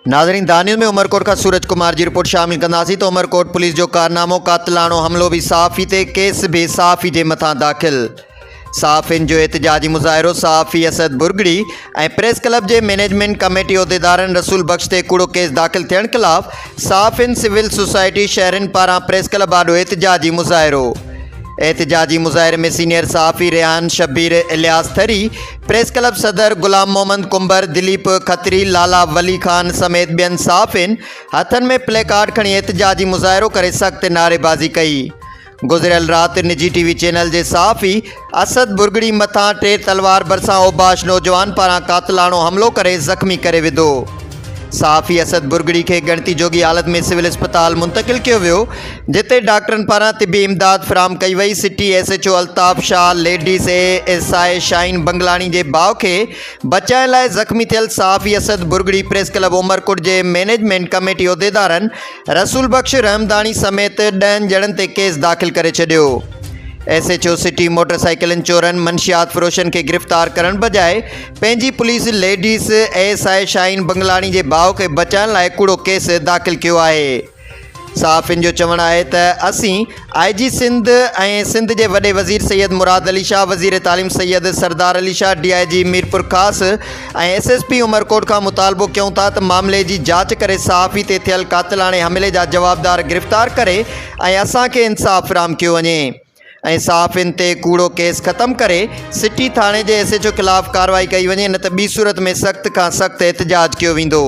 नाज़रीन दानियल में उमरकोट का सूरज कुमार जी रिपोर्ट शामिल कंदासीं तो उमरकोट पुलिस जो कारनामो कातिलाणो हमलो भी साफ़ी ते केस भी साफ़ी जे मथां दाख़िल। साफ़िन जो एहतजाजी मुज़ाहिरो साफ़ी असद बुरगड़ी ऐं प्रेस क्लब जे मैनेजमेंट कमेटी उहिदेदारनि रसूल बख्श ते कूड़ो केस दाख़िल थियण ख़िलाफ़ साफ़िन सिविल सोसाइटी शहरनि पारां प्रेस क्लब आॾो एहतजाजी मुज़ाहिरो। एहतजाजी मुज़ाहिरे में सीनियर सहाफ़ी रेहान शब्बीर इलियास थरी, प्रेस क्लब सदर गुलाम मोहम्मद कुंबर, दिलीप खत्री, लाला वली खान समेत ॿियनि सहाफ़िन हथनि में प्ले कार्ड खणी एहतजाजी मुज़ाहिरो करे सख़्त नारेबाज़ी कई। गुज़िरियल राति निजी टीवी चैनल जे सहाफ़ी असद बुरगड़ी मथां 3 तलवार भरिसां ओबाश नौजवान पारां कातिलाणो हमलो करे ज़ख़्मी करे विधो। सहाफ़ी असद बुरगड़ी के गणती जोगी हालत में सिविल अस्पताल मुंतकिल किया वियो, जिते डॉक्टरनि पारां तिबी इमदाद फराम कई वई। City SHO Altaf Shah, ladies ASI शाहीन बंगलानी जे भाउ के बचाइण लाइ ज़ख़्मी थियल सहाफ़ी असद बुरगड़ी प्रेस क्लब उमरकोट जे मैनेजमेंट कमेटी उहिदेदारनि रसूल बख्श रहमदानी समेत 10 ॼणनि ते केस दाख़िल करे छॾियो। SHO सिटी मोटरसाइकिलनि चोरनि मंशियात फ़रोशनि के गिरफ़्तार करण बजाए पंहिंजी पुलिस लेडीज़ ASI शाहीन बंगलानी जे भाउ के बचाइण लाइ कूड़ो केस दाख़िल कियो आहे। सहाफ़िन जो चवणु आहे त असीं IG सिंध ऐं सिंध जे वॾे वज़ीर सैयद मुराद अली शाह, वज़ीर तालीम सैयद सरदार अली शाह, DIG मीरपुर ख़ास ऐं SSP उमरकोट खां मुतालबो कयूं था त मामले जी जांच करे सहाफ़ी ते थियल कातिलाणे हमले जा जवाबदार गिरफ़्तार करे ऐं असांखे इंसाफ़ फ़राहम कयो वञे ऐं सहाफ़िन ते कूड़ो केस ख़त्म करे सिटी थाणे जे SHO ख़िलाफ़ कार्रवाई कई वञे, न त ॿी सूरत में सख़्त खां सख़्त एहतजाज कयो वेंदो।